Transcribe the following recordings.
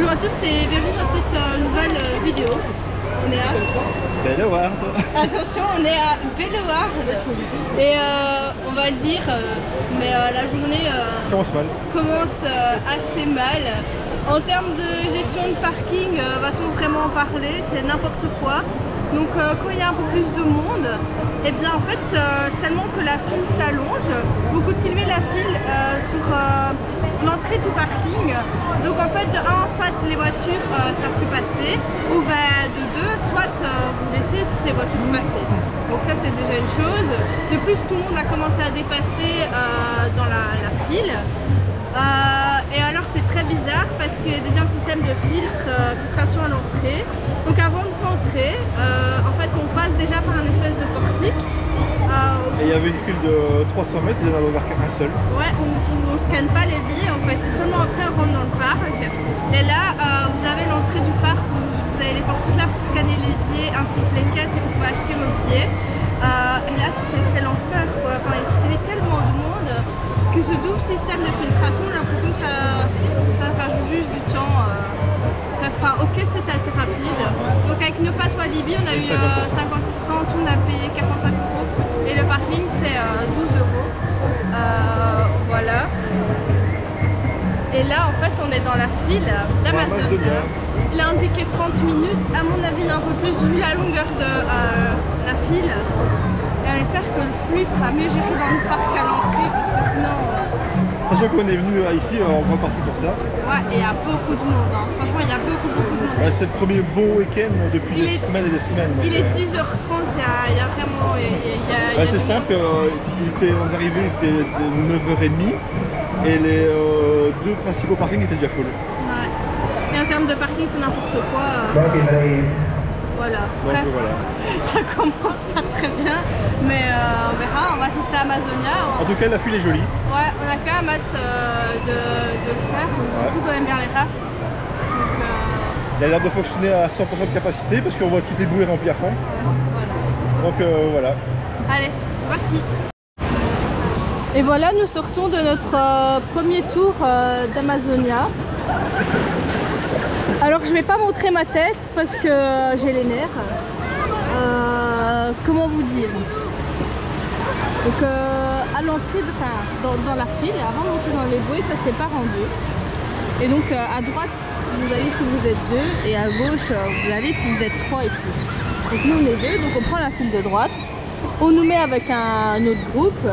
Bonjour à tous et bienvenue dans cette nouvelle vidéo. On est à Bellewaerde. Attention, on est à Bellewaerde. Et on va le dire, mais la journée commence assez mal. En termes de gestion de parking, va-t-on vraiment en parler? C'est n'importe quoi. Donc quand il y a un peu plus de monde, et bien en fait tellement que la file s'allonge, vous continuez la file sur l'entrée du parking. Donc en fait de 1, soit les voitures savent plus passer, ou de 2, soit vous laissez toutes les voitures passer. Donc ça c'est déjà une chose. De plus tout le monde a commencé à dépasser dans la file. Et alors c'est très bizarre parce qu'il y a déjà un système de filtration à l'entrée. Donc avant de rentrer, en fait on passe déjà par un espèce de portique. Et il y avait une file de 300 mètres, ils en avaient ouvert qu'un seul. Ouais, on ne scanne pas les billets en fait, seulement après on rentre dans le parc. Et là vous avez l'entrée du parc où vous avez les portiques là pour scanner les billets ainsi que les caisses et vous pouvez acheter vos billets. Et là c'est l'enfer quoi, enfin, il y avait tellement de monde que ce double système de filtration, j'ai l'impression que ça va juste du temps. Enfin, ok, c'était assez rapide. Donc avec nos passes Walibi, on a eu 50%, tout on a payé 45 €. Et le parking, c'est 12 €. Voilà. Et là, en fait, on est dans la file d'Amazonia. Il a indiqué 30 minutes. À mon avis, un peu plus vu la longueur de la file. Et on espère que le flux sera mieux géré dans le parc à l'entrée parce que sinon... Sachant qu'on est venu ici en grande partie pour ça. Ouais, et il y a beaucoup de monde. Hein. Franchement, il y a beaucoup de monde. Ouais, c'est le premier bon week-end depuis des semaines et des semaines. Il est 10h30, il y a vraiment... c'est simple, on est arrivé, il était 9h30 et les deux principaux parkings étaient déjà full. Ouais. Et en termes de parking, c'est n'importe quoi. Voilà. Bref, ça commence pas très bien, mais on verra, on va assister à Amazonia. En tout cas, la file est jolie. Ouais, on a quand même hâte de le faire, surtout quand même bien les rafts. Donc, il a l'air de fonctionner à 100% de capacité parce qu'on voit toutes les bouées remplies à fond. voilà. Donc voilà. Allez, c'est parti. Et voilà, nous sortons de notre premier tour d'Amazonia. Alors je vais pas montrer ma tête parce que j'ai les nerfs. Comment vous dire? Donc à l'entrée, dans la file, avant de monter dans les bouées, ça se sépare en deux. Et donc à droite, vous allez si vous êtes deux, et à gauche, vous allez si vous êtes trois et plus. Donc nous on est deux, donc on prend la file de droite, on nous met avec un autre groupe,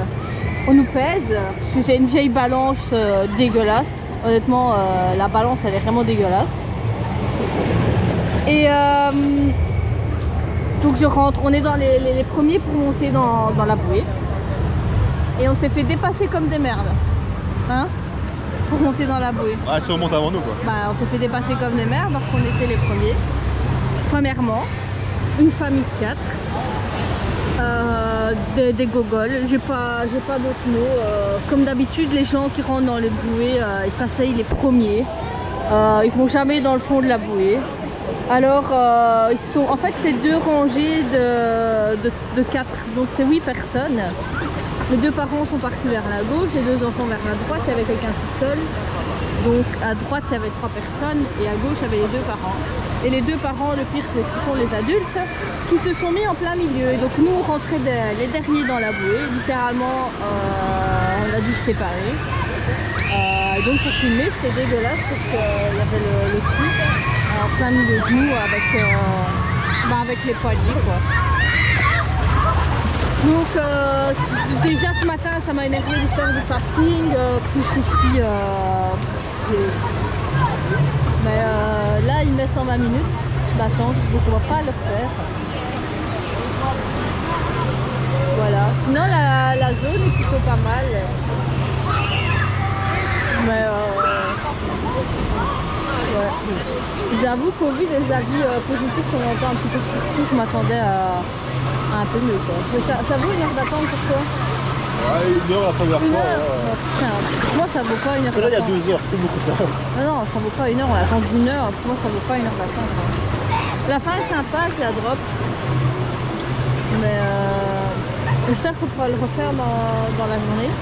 on nous pèse. J'ai une vieille balance dégueulasse. Honnêtement, la balance elle est vraiment dégueulasse. Et donc je rentre, on est dans les premiers pour monter dans la bouée. Et on s'est fait dépasser comme des merdes. Hein? Pour monter dans la bouée. Ah, tu remontes avant nous quoi. Bah, on s'est fait dépasser comme des merdes parce qu'on était les premiers. Premièrement, une famille de 4. Des gogoles, j'ai pas d'autres mots. Comme d'habitude, les gens qui rentrent dans les bouées, ils s'asseyent les premiers. Ils vont jamais dans le fond de la bouée. Alors, ils sont, en fait, c'est 2 rangées de 4, donc c'est 8 personnes. Les 2 parents sont partis vers la gauche, les 2 enfants vers la droite, il y avait quelqu'un tout seul. Donc à droite, il y avait 3 personnes et à gauche, il y avait les 2 parents. Et les 2 parents, le pire, c'est qu'ils sont les adultes qui se sont mis en plein milieu. Et donc nous, on rentrait les derniers dans la bouée. Littéralement, on a dû se séparer. Donc pour filmer, c'était dégueulasse parce qu'il y avait le trou en plein milieu de nous avec les poignées quoi. Donc déjà ce matin ça m'a énervé l'histoire du parking, plus ici mais là il met 120 minutes d'attente, donc on va pas le faire. Voilà, sinon la zone est plutôt pas mal. Mais ouais. J'avoue qu'au vu des avis positifs qu'on entend un petit peu partout, je m'attendais à un peu mieux quoi. Ça vaut 1 heure d'attente pour toi? Ouais, 1 heure la première fois. Oh, putain, moi ça vaut pas 1 heure d'attente. Là il y a 2 heures, c'est beaucoup ça. Non, ça vaut pas 1 heure, on attend 1 heure, pour moi ça vaut pas 1 heure d'attente. Hein. La fin est sympa, c'est la drop. Mais j'espère qu'on pourra le refaire dans la journée.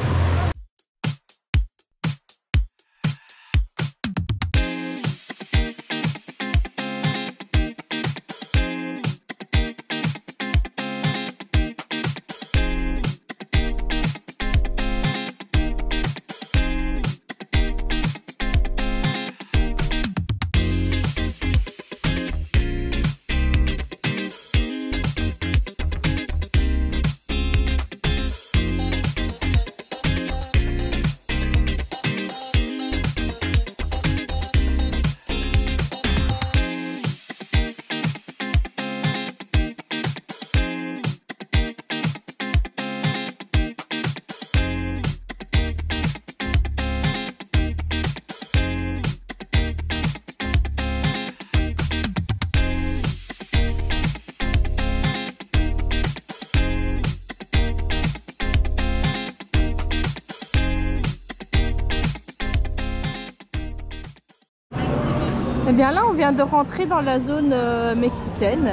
Et bien là, on vient de rentrer dans la zone mexicaine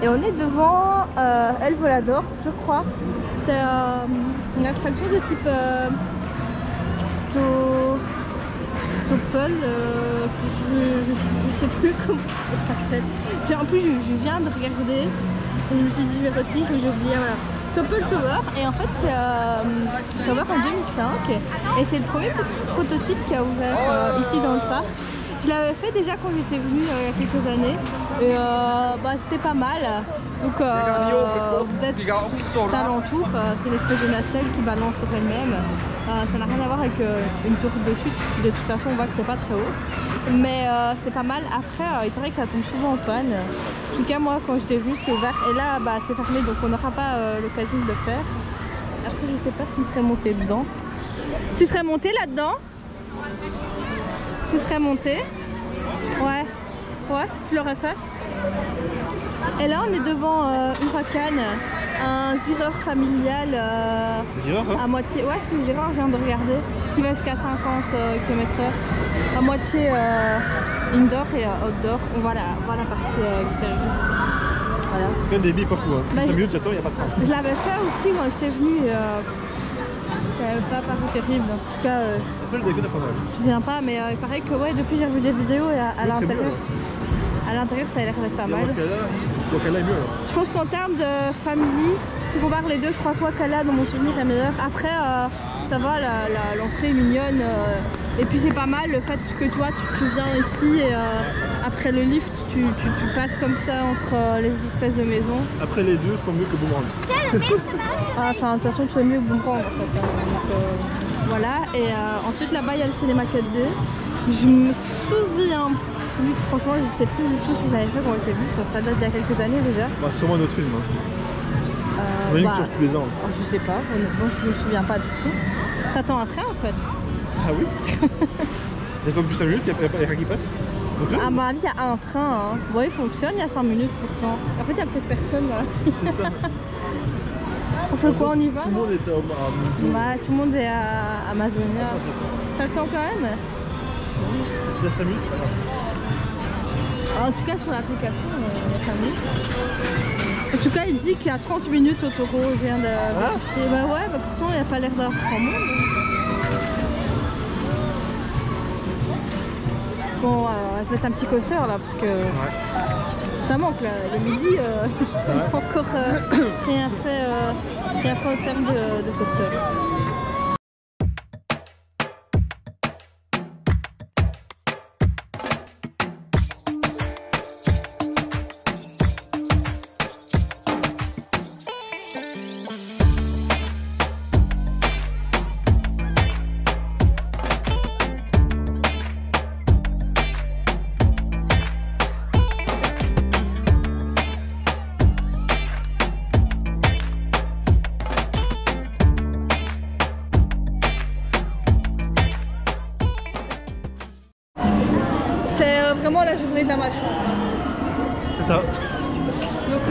et on est devant El Volador, je crois. C'est une attraction de type Topfel, je sais plus comment ça s'appelle. Puis en plus, je viens de regarder et je me suis dit, je vais retenir que j'ai oublié. Voilà. Topple Tower, et en fait c'est ouvert en 2005 et c'est le premier prototype qui a ouvert ici dans le parc. Je l'avais fait déjà quand j'étais venue il y a quelques années et c'était pas mal. Donc vous êtes tout alentour, c'est une espèce de nacelle qui balance sur elle-même. Ça n'a rien à voir avec une tour de chute, de toute façon on voit que c'est pas très haut. Mais c'est pas mal. Après il paraît que ça tombe souvent en panne. En tout cas moi quand j'étais venue c'était ouvert et là c'est fermé donc on n'aura pas l'occasion de le faire. Après je sais pas s'il serait monté dedans. Tu serais monté là-dedans? Tu serais monté? Ouais. Ouais, tu l'aurais fait? Et là on est devant Huracan, un zereur familial à moitié. Ouais, c'est une zereur, je viens de regarder, qui va jusqu'à 50 km/h, à moitié indoor et outdoor. On voit la partie extérieure ici. Voilà. En tout cas, le débit est pas fou. Hein. 5 minutes, j'attends, il n'y a pas de train. Je l'avais fait aussi quand j'étais venue. C'était pas paru terrible. En tout cas, le décor est pas mal. Je me souviens pas, mais il paraît que ouais, depuis j'ai revu des vidéos et à l'intérieur. À l'intérieur, ça a l'air d'être pas mal. Wakala est mieux alors. Je pense qu'en termes de famille, si tu compares les deux, je crois que Wakala dans mon souvenir est meilleur. Après, ça va, l'entrée est mignonne. Et puis c'est pas mal le fait que toi tu viens ici et après le lift tu passes comme ça entre les espèces de maisons. Après les deux sont mieux que Boomerang. Enfin de toute façon tu es mieux que Boomerang en fait. Donc, voilà, et ensuite là-bas il y a le cinéma 4D. Je me souviens plus, franchement je sais plus du tout si j'avais fait quand j'ai vu, ça date d'il y a quelques années déjà. Bah sûrement un autre film. On change tous les ans. Je sais pas, honnêtement je me souviens pas du tout. T'attends un train en fait? Ah oui. J'attends depuis 5 minutes, il n'y a rien qui passe. Ah bah il y a un train, hein. Bon il fonctionne, il y a 5 minutes pourtant. En fait il y a peut-être personne là. C'est ça. On fait quoi, on y va? Tout le monde est à Mundo. Bah tout le monde est à Amazonia. T'attends quand même? Si à 5 minutes, c'est pas grave. En tout cas sur l'application, il y a 5 minutes. En tout cas il dit qu'il y a 30 minutes au taureau, je viens de vérifier. Bah ouais, bah pourtant il n'y a pas l'air d'avoir grand monde. Bon, on va se mettre un petit coaster là parce que ça manque là. Le midi, on n'a encore rien fait en termes de coaster. C'est vraiment la journée de la malchance. Hein. C'est ça. Donc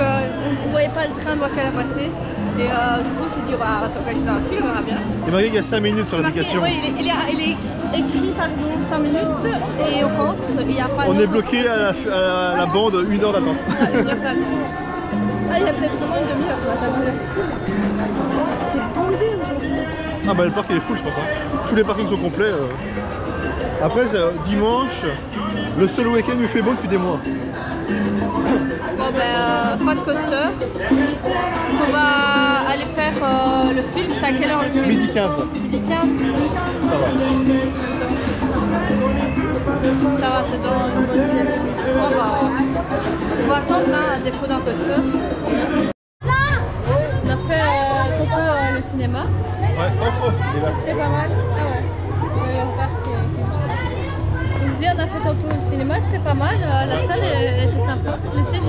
on voyait pas le train de Wakala passer. Et du coup on s'est dit on va se cacher dans le film, on verra bien. Il est marqué qu'il y a 5 minutes sur l'application. Oui, il est écrit pardon 5 minutes et on rentre. Il y a pas on est bloqué à la bande 1 heure d'attente. 1 heure d'attente. Ah il y a peut-être vraiment une demi-heure d'attente. C'est bondé aujourd'hui. Ah bah le parc il est full je pense. Hein. Tous les parkings sont complets. Après dimanche, le seul week-end où il fait beau depuis des mois. Bon ben pas de coaster. On va aller faire le film. C'est à quelle heure le film? Midi 15. Midi 15. Ça va. Ça va, c'est dans une bonne dizaine de minutes. On va attendre hein, à défaut d'un coaster. On a fait Toto le cinéma. Ouais, c'était pas mal. Ah ouais. On a fait tantôt au cinéma, c'était pas mal. La salle elle était sympa. Les sièges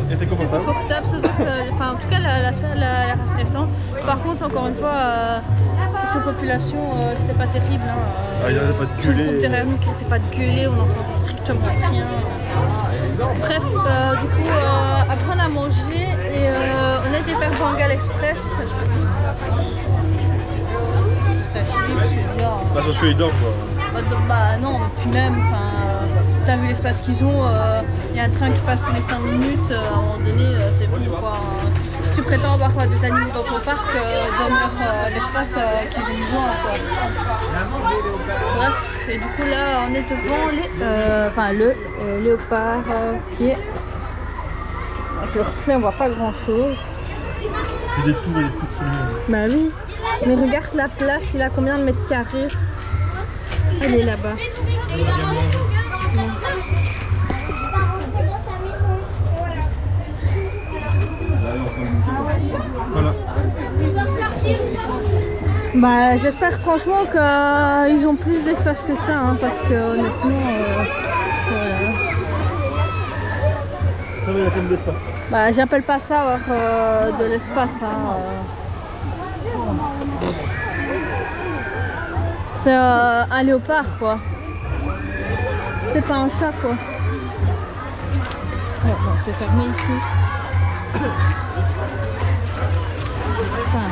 étaient confortables. Enfin, en tout cas, la salle a l'air assez récente. Par contre, encore une fois, question population, c'était pas terrible. Hein. Il n'y avait pas de gueuler. Le groupe derrière nous qui n'était pas de gueuler, on n'entendait strictement rien. Bref, du coup, après on a mangé et on a été faire Bengal Express. C'était à chier, bah, ça se fait dedans quoi. Bah non, puis même, enfin, t'as vu l'espace qu'ils ont, il y a un train qui passe tous les 5 minutes, à un moment donné, c'est bon quoi. Si tu prétends avoir des animaux dans ton parc, donne-leur l'espace qu'ils ont besoin quoi. Bref, et du coup là on est devant le léopard qui est... Avec le reflet on voit pas grand chose. C'est des tours et des tours sur lui. Bah oui, mais regarde la place, il a combien de mètres carrés? Elle est là-bas. Voilà. Bah j'espère franchement qu'ils ont plus d'espace que ça, hein, parce que honnêtement, voilà. Ça va, il y a plein d'espace. Bah j'appelle pas ça avoir de l'espace. Hein, C'est un léopard quoi. C'est pas un chat quoi. Bon, c'est fermé ici. Enfin,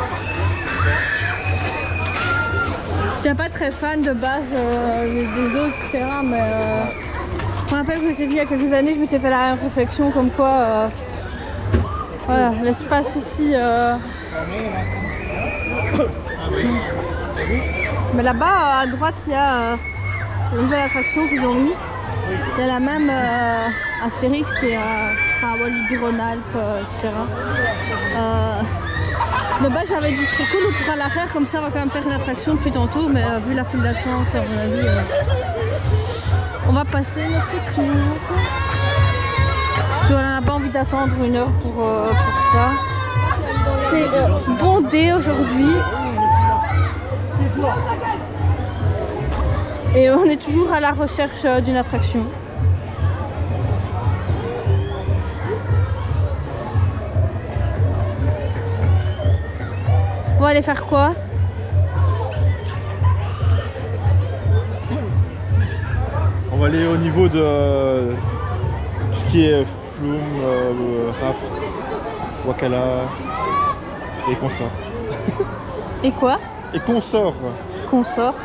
je suis pas très fan de base des zoos etc. Mais je me rappelle que j'étais venue il y a quelques années, je m'étais fait la réflexion comme quoi voilà, l'espace ici. Mais là-bas à droite il y a une nouvelle attraction qu'ils ont mis. Il y a la même Astérix et Walibi-Rhône-Alpes, etc. De base j'avais dit c'est cool, on pourra la faire comme ça, on va quand même faire une attraction depuis tantôt, mais vu la file d'attente, à mon avis, on va passer notre tour. Parce qu'on n'a pas envie d'attendre 1 heure pour ça. C'est bondé aujourd'hui. Et on est toujours à la recherche d'une attraction. On va aller faire quoi? On va aller au niveau de tout ce qui est flume, raft, wakala et consorts. Et quoi? Et consorts. Consort.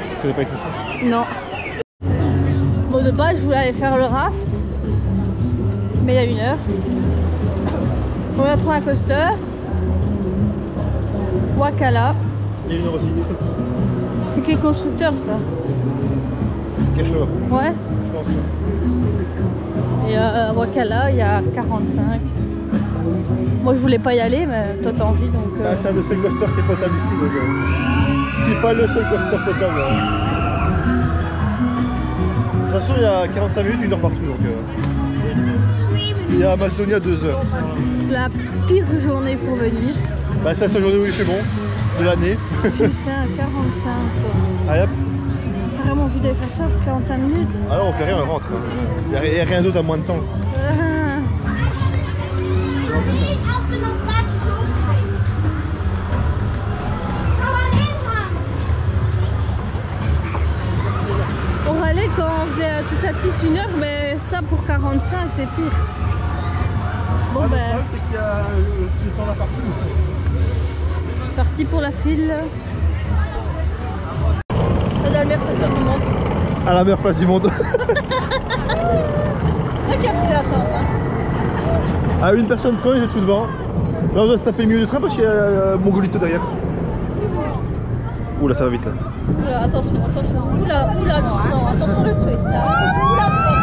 Tu connais pas écrit ça? Non. Bon, de base, je voulais aller faire le raft, mais il y a 1 heure. On a trouvé un coaster. Wakala. Il y a 1 heure aussi. C'est quel constructeur ça? Cachelor. Ouais. Je pense. Et Wakala, il y a 45. Moi, je voulais pas y aller, mais toi, t'as envie donc. Bah, c'est un des seuls coasters qui est potable ici. Donc, c'est pas le seul coaster potable. Hein. De toute façon, il y a 45 minutes, 1 heure partout. Donc, il y a Amazonia 2 heures. C'est la pire journée pour venir. Bah, c'est la seule journée où il fait bon de l'année. Je tiens à 45. Allez hop. T'as vraiment envie d'aller faire ça pour 45 minutes? Alors, on fait rien, on rentre. Hein. Il n'y a rien d'autre à moins de temps. On râlait quand on faisait toute la tisse 1 heure, mais ça pour 45 c'est pire. Bon Le ben, problème, c'est qu'il y a du temps là partout. c'est parti pour la file. C'est la meilleure place du monde. À la meilleure place du monde. C'est qu'il y a plus d'attente. Hein. À une personne près, ils étaient tout devant. Là, on doit se taper le milieu du train parce qu'il y a Mongolito derrière. Oula, ça va vite là. Oula, attention, attention. Oula, oula, non, attention le twist. Hein. Oula, trop.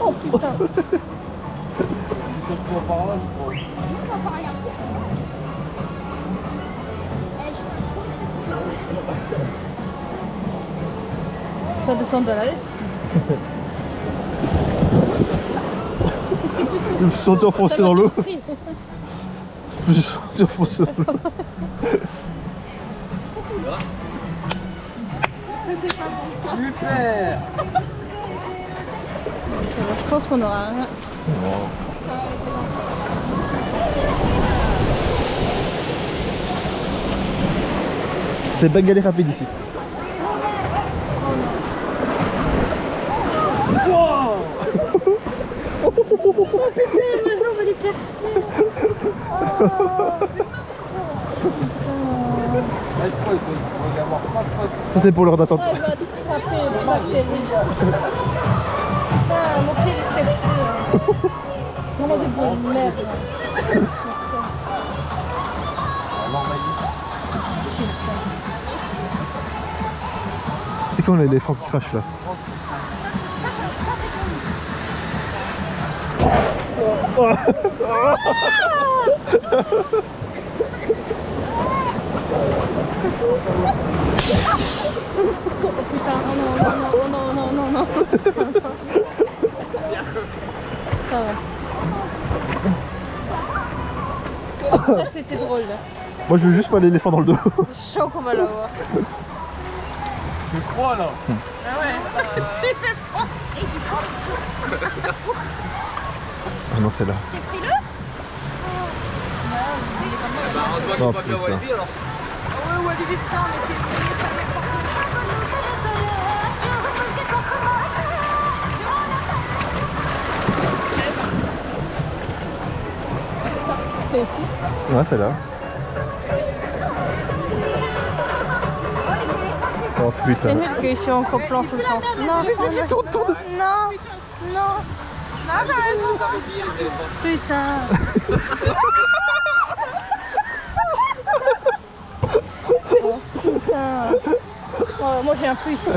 Oh putain. Ça descend de la laisse. Je me suis senti enfoncé dans l'eau. Je me suis senti enfoncé dans l'eau. Super. Je pense qu'on aura rien. C'est bengalé rapide ici. Oh putain, ma jambe elle est cassée. Ça c'est pour l'heure d'attente. Ah, il va attraper les bactéries. Ah, mon pied il est cassé. C'est vraiment des bons de merde. C'est quand l'éléphant qui crache là? Putain, oh non. Ça va. Là c'était drôle là. Moi je veux juste pas l'éléphant dans le dos. Chaud qu'on va l'avoir. C'est froid là. Ah ouais. Ah non, c'est là. T'es frileux? Oh putain. alors. Ouais, au début de ça, on était Ouais, c'est là. Oh C'est putain. nul que je suis en coplant tout le temps. Non, Tourne. non. Non, t'as raison. Putain. Putain. Oh, moi j'ai un peu ici.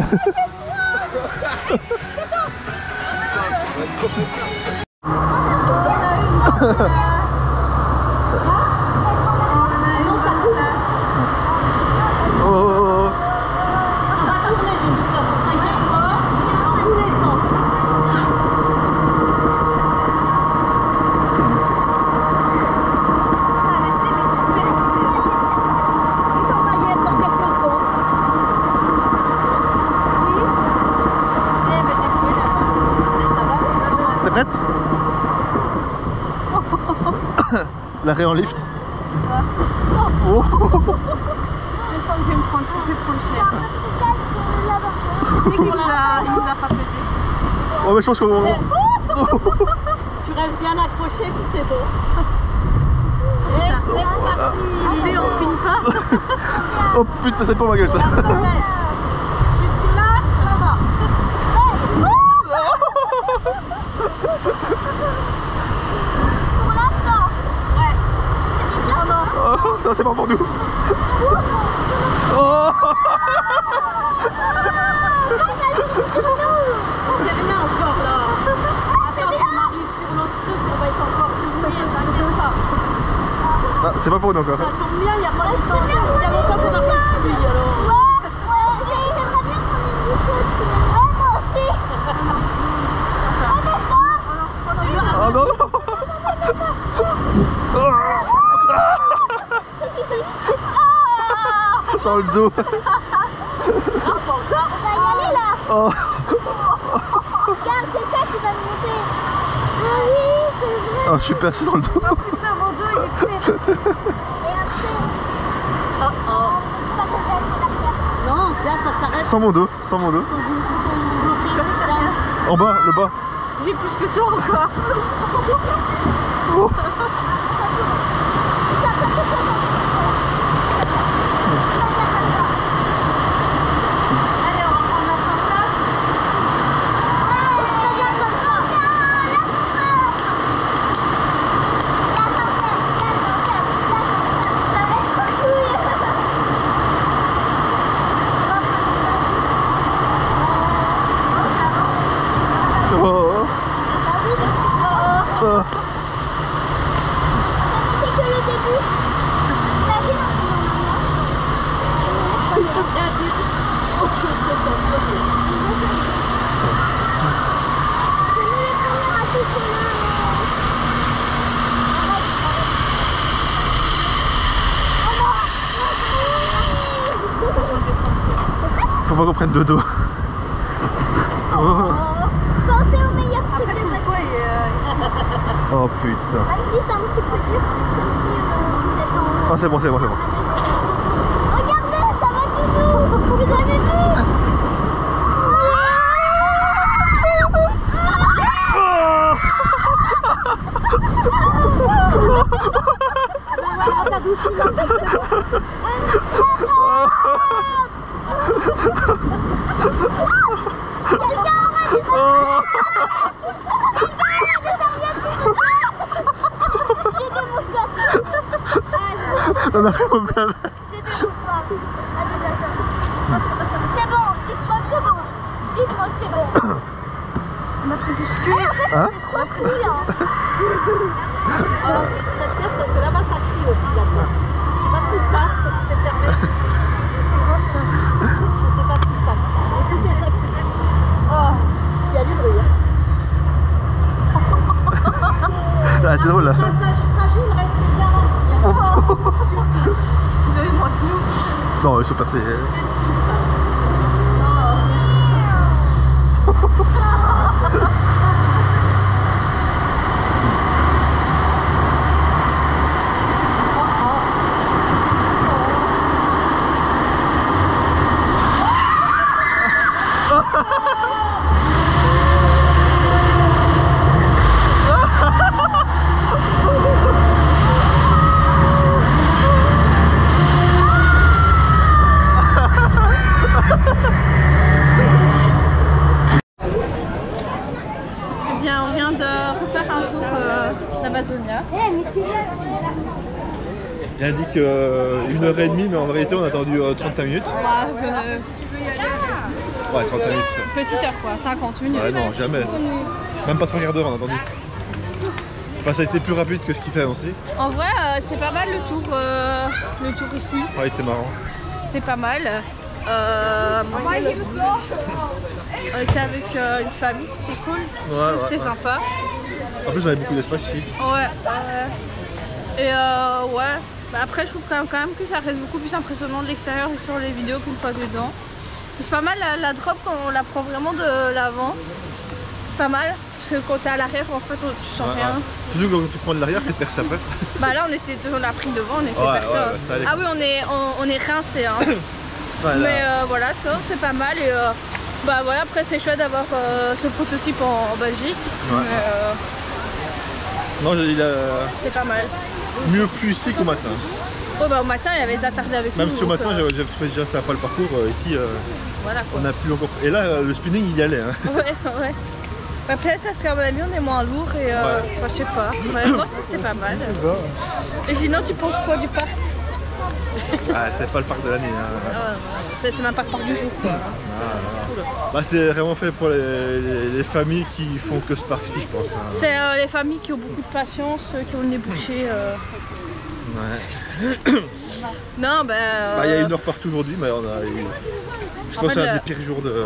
T'es prête? L'arrêt en lift. Oh. Je sens que je vais me prendre cher. C'est qu'il nous a pas pété. Oh mais je pense qu'on... Tu restes bien accroché puis c'est beau. Et c'est parti. Tu sais, on finit pas. Oh putain, c'est pour ma gueule ça. Jusque là, ça va. Pour l'instant. Ouais. Oh, ça c'est pas pour nous. Oh. C'est rien encore là. Attends, on arrive sur l'autre truc, on va être encore plus loin, t'inquiète pas. Ah, c'est pas pour nous encore. Ça tombe bien, il y a pas longtemps. Il y a longtemps qu'on a fait de pluie alors. J'aimerais bien qu'on ait une bouteille. Ouais, moi aussi. Oh non. Dans le dos. On va y aller là. Oh. Regarde, c'est ça qui va nous monter. Ah oui, c'est vrai. Oh, je suis percé dans le dos. Oh putain, mon dos il est fait. Et après. Oh oh. Non, là ça s'arrête. Sans mon dos, sans mon dos. En bas, le bas. J'ai plus que toi encore. Oh. Allez, on va prendre l'ascenseur. C'est que le début. Imagine Ça ne peut rien dire autre chose que ça, s'il te plaît. c'est nous les premiers à toucher là. Faut pas qu'on prenne de dos. Pensez au meilleur truc de votre vie. Oh putain. Même si c'est un petit peu dur, comme si vous êtes en... Ah c'est bon, c'est bon, c'est bon. Regardez, ça va toujours. Vous avez vu? Ta douche, il a On a rien au blâme. C'est bon, dites-moi que c'est bon. Dites-moi que c'est bon. Hein? C'est trop pris là. Alors, faites gaffe parce que là-bas ça crie aussi là-bas. Je sais pas ce qui se passe, c'est fermé. Je sais pas ce qui se passe. Écoutez ça crie. Oh, il y a du bruit. Ah, c'est drôle là. Passage fragile, restez bien là. Vous avez moins que nous. Non, ils sont passés. Eh bien, on vient de refaire un tour d'Amazonia. Il indique 1h30, mais en vérité on a attendu 35 minutes. Ouais, 35 minutes. Petite heure quoi, 50 minutes. Ouais, non, jamais. Même pas 3 quarts d'heure on a attendu. Enfin, ça a été plus rapide que ce qui s'est annoncé. En vrai, c'était pas mal le tour ici. Ouais, il était marrant. C'était pas mal. On était avec une famille, c'était cool. C'était sympa. En plus, on avait beaucoup d'espace ici. Ouais. Et ouais. Bah, après, je trouve quand même que ça reste beaucoup plus impressionnant de l'extérieur et sur les vidéos qu'une fois dedans. C'est pas mal la drop quand on la prend vraiment de l'avant. C'est pas mal. Parce que quand t'es à l'arrière, en fait, tu sens rien. Surtout quand tu prends de l'arrière, t'es percé après. Bah là, on a pris devant, on était percé. Ah oui, on est rincé. Hein. Voilà. Mais voilà, ça, c'est pas mal. Et bah voilà, après, c'est chouette d'avoir ce prototype en Belgique. Ouais. Non, c'est pas mal. Mieux plu ici qu'au matin. Ouais, bah, au matin, il y avait les attardés avec nous. Même si au matin, j'avais trouvé déjà sympa le parcours, ici, voilà, quoi. on a plus encore. Et là, le spinning, il y allait. Hein. Ouais. Bah, peut-être parce qu'à mon avis, on est moins lourd et bah, je sais pas. Non, c'était pas mal. Et sinon, tu penses quoi du parc? Ah, c'est pas le parc de l'année. Hein. C'est même pas le parc du jour, quoi. Cool. Bah, c'est vraiment fait pour les familles qui font que ce parc-ci, je pense. Hein. C'est les familles qui ont beaucoup de patience, qui ont le nez bouché. Ouais. Non, bah. Il y a 1 heure partout aujourd'hui, mais on a eu. Je pense que c'est un des pires jours de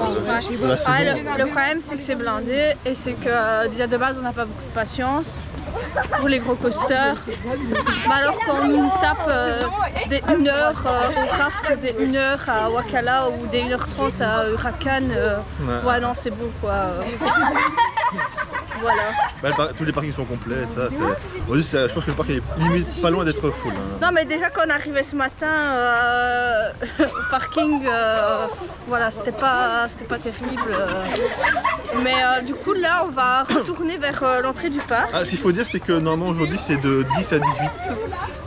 la saison. Le problème, c'est que c'est blindé et c'est que déjà de base, on n'a pas beaucoup de patience pour les gros coasters. Mais alors, quand on tape des 1 heure au raft, des 1 heure à Wakala ou des 1h30 à Huracan, ouais, non, c'est bon quoi. Voilà. Bah, tous les parkings sont complets, ça c'est. Je pense que le parc est limite pas loin d'être full. Hein. Non mais déjà quand on arrivait ce matin au parking, voilà, c'était pas terrible. Mais du coup là on va retourner vers l'entrée du parc. Ah, ce qu'il faut dire c'est que normalement aujourd'hui c'est de 10 à 18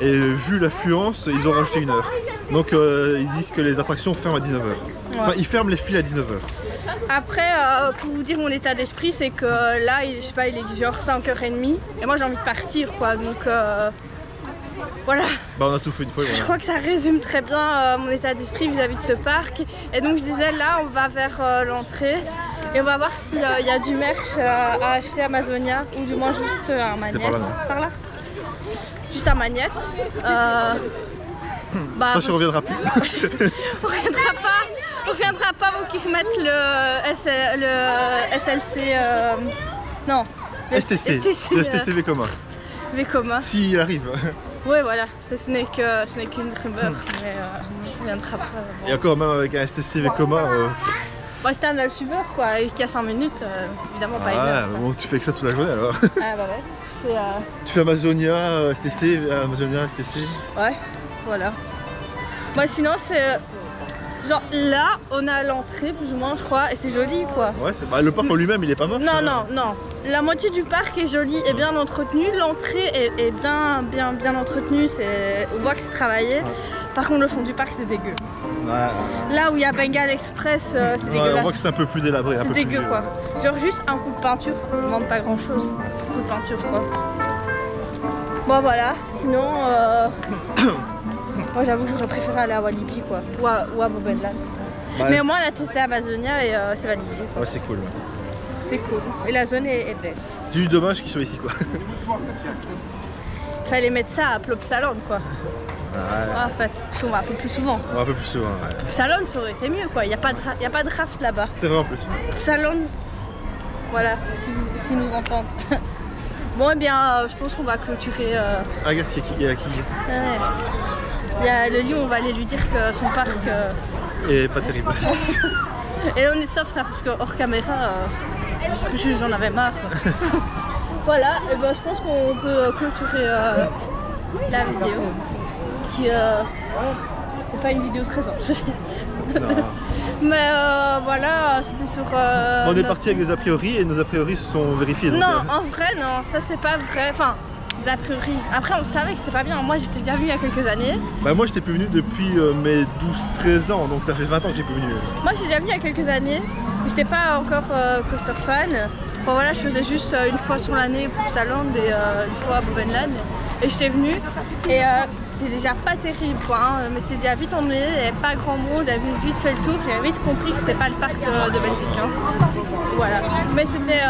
et vu l'affluence ils ont rajouté 1 heure. Donc ils disent que les attractions ferment à 19h. Ouais. Enfin ils ferment les files à 19h. Après, pour vous dire mon état d'esprit, c'est que là, je sais pas, il est genre 5h30 et moi j'ai envie de partir quoi, donc voilà. Bah on a tout fait une fois. Voilà. Je crois que ça résume très bien mon état d'esprit vis-à-vis de ce parc. Et donc je disais là, on va vers l'entrée. Et on va voir s'il y a du merch à acheter à Amazonia ou du moins juste un magnète. C'est par là. Juste un magnète. Toi, tu reviendras plus. On reviendra pas avant qu'ils remettent le SLC. Non. Le STC Vekoma. Vekoma. S'il arrive. Ouais, voilà. Ce n'est qu'une rumeur, mais on reviendra pas. Et encore, même avec un STC Vekoma. Bon, c'était un Alsuber quoi, qui a 5 minutes, évidemment pas une heure. Ouais, bon, tu fais que ça toute la journée alors. Ah bah ouais. Tu fais Amazonia, STC, Amazonia, STC. Ouais, voilà. Moi sinon c'est... Genre là, on a l'entrée plus ou moins je crois, et c'est joli quoi. Ouais, le parc en lui-même il est pas moche. Non. La moitié du parc est jolie et bien entretenue. L'entrée est bien entretenue, on voit que c'est travaillé. Par contre le fond du parc c'est dégueu. Là où il y a Bengal Express, c'est dégueulasse. On voit que c'est un peu plus délabré. C'est dégueu quoi. Genre juste un coup de peinture, on ne demande pas grand chose. Un coup de peinture quoi. Bon voilà, sinon... Moi j'avoue que j'aurais préféré aller à Walibi quoi, ou à Bobenland. Mais au moins on a testé Amazonia et c'est validé quoi. Ouais c'est cool. C'est cool. Et la zone est belle. C'est juste dommage qu'ils soient ici quoi. Fallait mettre ça à Plopsaland quoi. En fait, on va un peu plus souvent. On va un peu plus souvent, ouais. Plopsaland ça aurait été mieux quoi, il n'y a pas de raft là-bas. C'est vraiment plus. Plopsaland, voilà, si nous entendent. Bon et bien je pense qu'on va clôturer... Regarde, il y a qui Il y a le lion, on va aller lui dire que son parc est pas terrible. Et on est sauf ça parce que hors caméra, j'en avais marre. Voilà, et ben je pense qu'on peut clôturer la vidéo qui n'est pas une vidéo très enregistrée. Mais voilà, c'était sur... on est parti avec des a priori et nos a priori se sont vérifiés. Donc, non, en vrai non, ça c'est pas vrai. Enfin, a priori. Après on savait que c'était pas bien, moi j'étais déjà venue il y a quelques années. Bah moi j'étais plus venu depuis mes 12-13 ans, donc ça fait 20 ans que j'ai plus venu. Moi j'étais déjà venue il y a quelques années, mais j'étais pas encore coaster fan. Bon voilà, je faisais juste une fois sur l'année pour Plopsaland et une fois à Bobenland. Et j'étais venue et c'était déjà pas terrible quoi, hein. Mais t'es déjà vite ennuyé, il n'y avait pas grand monde, j'avais vite fait le tour, j'avais vite compris que c'était pas le parc de Belgique. Hein. Voilà. Mais c'était,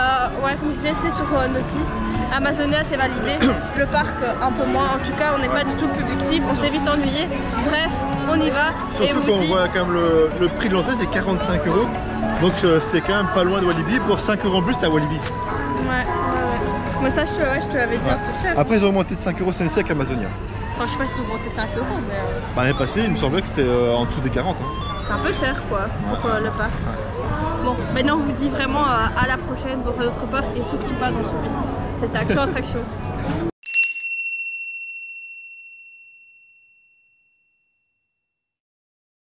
ouais comme je disais, c'était sur notre liste. Amazonia c'est validé, le parc un peu moins, en tout cas on n'est pas du tout le public cible, on s'est vite ennuyé. Bref, on y va. Surtout qu'on voit quand même le prix de l'entrée c'est 45 €, donc c'est quand même pas loin de Walibi, pour 5 € en plus t'as Walibi. Ouais. Mais ça je te l'avais dit, c'est cher. Après ils ont augmenté de 5 € CNC avec Amazonia. Enfin je sais pas s'ils ont augmenté 5 €, mais... Bah, l'année passée il me semblait que c'était en dessous des 40 hein. C'est un peu cher quoi, pour le parc. Bon, maintenant on vous dit vraiment à la prochaine dans un autre parc et surtout pas dans celui-ci. C'était Action Attraction.